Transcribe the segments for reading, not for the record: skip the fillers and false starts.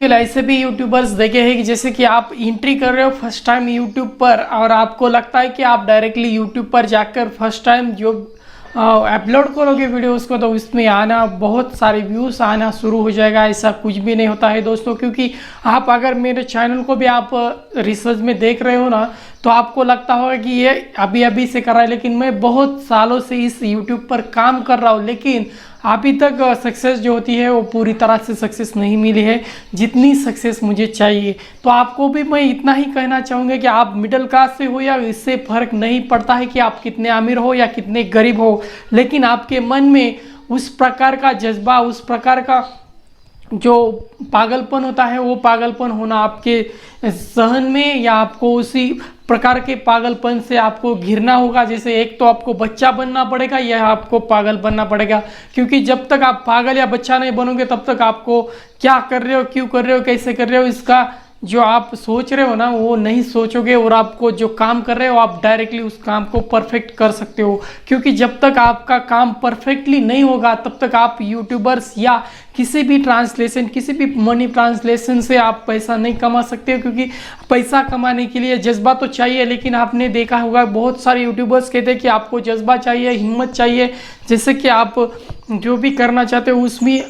ऐसे भी यूट्यूबर्स देखे हैं कि जैसे कि आप एंट्री कर रहे हो फर्स्ट टाइम यूट्यूब पर और आपको लगता है कि आप डायरेक्टली यूट्यूब पर जाकर फर्स्ट टाइम जो अपलोड करोगे वीडियोस को तो उसमें आना बहुत सारे व्यूज़ आना शुरू हो जाएगा। ऐसा कुछ भी नहीं होता है दोस्तों, क्योंकि आप अगर मेरे चैनल को भी आप रिसर्च में देख रहे हो ना तो आपको लगता होगा कि ये अभी अभी से कर रहा है, लेकिन मैं बहुत सालों से इस यूट्यूब पर काम कर रहा हूँ, लेकिन अभी तक सक्सेस जो होती है वो पूरी तरह से सक्सेस नहीं मिली है जितनी सक्सेस मुझे चाहिए। तो आपको भी मैं इतना ही कहना चाहूँगा कि आप मिडिल क्लास से हो या इससे फ़र्क नहीं पड़ता है कि आप कितने अमीर हो या कितने गरीब हो, लेकिन आपके मन में उस प्रकार का जज्बा, उस प्रकार का जो पागलपन होता है वो पागलपन होना आपके सहन में, या आपको उसी प्रकार के पागलपन से आपको घिरना होगा। जैसे एक तो आपको बच्चा बनना पड़ेगा या आपको पागल बनना पड़ेगा, क्योंकि जब तक आप पागल या बच्चा नहीं बनोगे तब तक आपको क्या कर रहे हो, क्यों कर रहे हो, कैसे कर रहे हो, इसका जो आप सोच रहे हो ना वो नहीं सोचोगे, और आपको जो काम कर रहे हो आप डायरेक्टली उस काम को परफेक्ट कर सकते हो। क्योंकि जब तक आपका काम परफेक्टली नहीं होगा तब तक आप यूट्यूबर्स या किसी भी ट्रांसलेशन, किसी भी मनी ट्रांसलेशन से आप पैसा नहीं कमा सकते हो। क्योंकि पैसा कमाने के लिए जज्बा तो चाहिए, लेकिन आपने देखा होगा बहुत सारे यूट्यूबर्स कहते हैं कि आपको जज्बा चाहिए, हिम्मत चाहिए, जैसे कि आप जो भी करना चाहते हो उसमें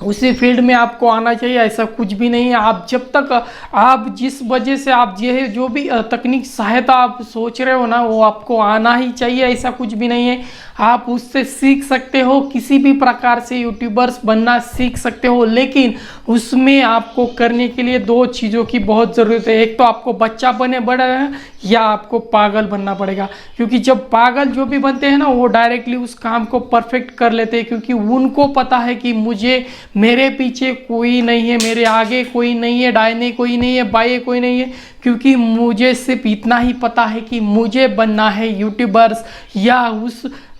उसी फील्ड में आपको आना चाहिए। ऐसा कुछ भी नहीं है। आप जब तक आप जिस वजह से आप ये जो भी तकनीक सहायता आप सोच रहे हो ना वो आपको आना ही चाहिए, ऐसा कुछ भी नहीं है। आप उससे सीख सकते हो, किसी भी प्रकार से यूट्यूबर्स बनना सीख सकते हो, लेकिन उसमें आपको करने के लिए दो चीज़ों की बहुत ज़रूरत है। एक तो आपको बच्चा बने बड़ा है या आपको पागल बनना पड़ेगा। क्योंकि जब पागल जो भी बनते हैं ना वो डायरेक्टली उस काम को परफेक्ट कर लेते हैं, क्योंकि उनको पता है कि मुझे, मेरे पीछे कोई नहीं है, मेरे आगे कोई नहीं है, दाहिने कोई नहीं है, बाएं कोई नहीं है, क्योंकि मुझे सिर्फ इतना ही पता है कि मुझे बनना है यूट्यूबर्स, या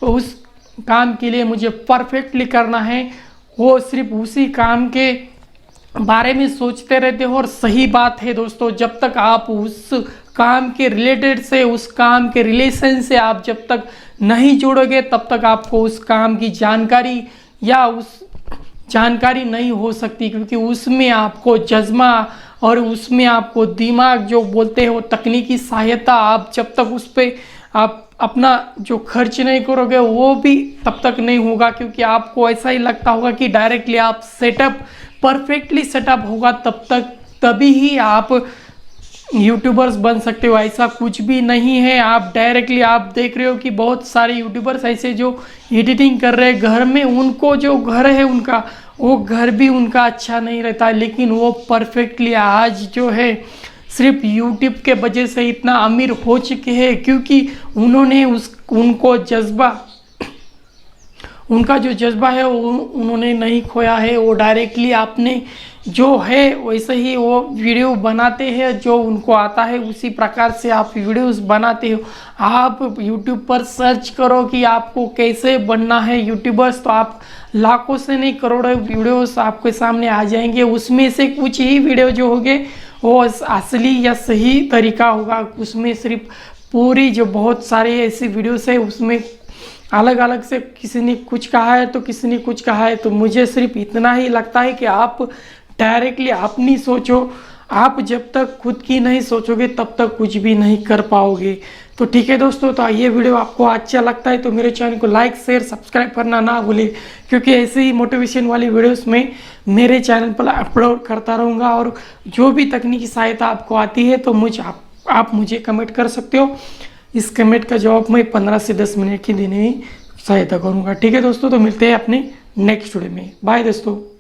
उस काम के लिए मुझे परफेक्टली करना है। वो सिर्फ उसी काम के बारे में सोचते रहते हो। और सही बात है दोस्तों, जब तक आप उस काम के रिलेटेड से, उस काम के रिलेशन से आप जब तक नहीं जुड़ोगे तब तक आपको उस काम की जानकारी या उस जानकारी नहीं हो सकती। क्योंकि उसमें आपको जज्बा और उसमें आपको दिमाग जो बोलते हो तकनीकी सहायता, आप जब तक उस पर आप अपना जो खर्च नहीं करोगे वो भी तब तक नहीं होगा। क्योंकि आपको ऐसा ही लगता होगा कि डायरेक्टली आप सेटअप परफेक्टली सेटअप होगा तभी ही आप यूट्यूबर्स बन सकते हो। ऐसा कुछ भी नहीं है। आप डायरेक्टली आप देख रहे हो कि बहुत सारे यूट्यूबर्स ऐसे जो एडिटिंग कर रहे हैं घर में, उनको जो घर है उनका वो घर भी उनका अच्छा नहीं रहता है, लेकिन वो परफेक्टली आज जो है सिर्फ यूट्यूब के वजह से इतना अमीर हो चुके हैं, क्योंकि उन्होंने उनको जज्बा, उनका जो जज्बा है वो उन्होंने नहीं खोया है। वो डायरेक्टली आपने जो है वैसे ही वो वीडियो बनाते हैं, जो उनको आता है उसी प्रकार से आप वीडियोस बनाते हो। आप यूट्यूब पर सर्च करो कि आपको कैसे बनना है यूट्यूबर्स, तो आप लाखों से नहीं करोड़ों वीडियोस आपके सामने आ जाएंगे। उसमें से कुछ ही वीडियो जो होंगे वो असली या सही तरीका होगा। उसमें सिर्फ पूरी जो बहुत सारे ऐसी वीडियोस है उसमें अलग अलग से किसी ने कुछ कहा है तो किसी ने कुछ कहा है। तो मुझे सिर्फ इतना ही लगता है कि आप डायरेक्टली अपनी सोचो। आप जब तक खुद की नहीं सोचोगे तब तक कुछ भी नहीं कर पाओगे। तो ठीक है दोस्तों, तो ये वीडियो आपको अच्छा लगता है तो मेरे चैनल को लाइक शेयर सब्सक्राइब करना ना भूलें, क्योंकि ऐसे ही मोटिवेशन वाली वीडियोस में मेरे चैनल पर अपलोड करता रहूँगा। और जो भी तकनीकी सहायता आपको आती है तो आप मुझे कमेंट कर सकते हो। इस कमेंट का जवाब मैं 15 से 10 मिनट की देने में सहायता करूँगा। ठीक है दोस्तों, तो मिलते हैं अपने नेक्स्ट वीडियो में। बाय दोस्तों।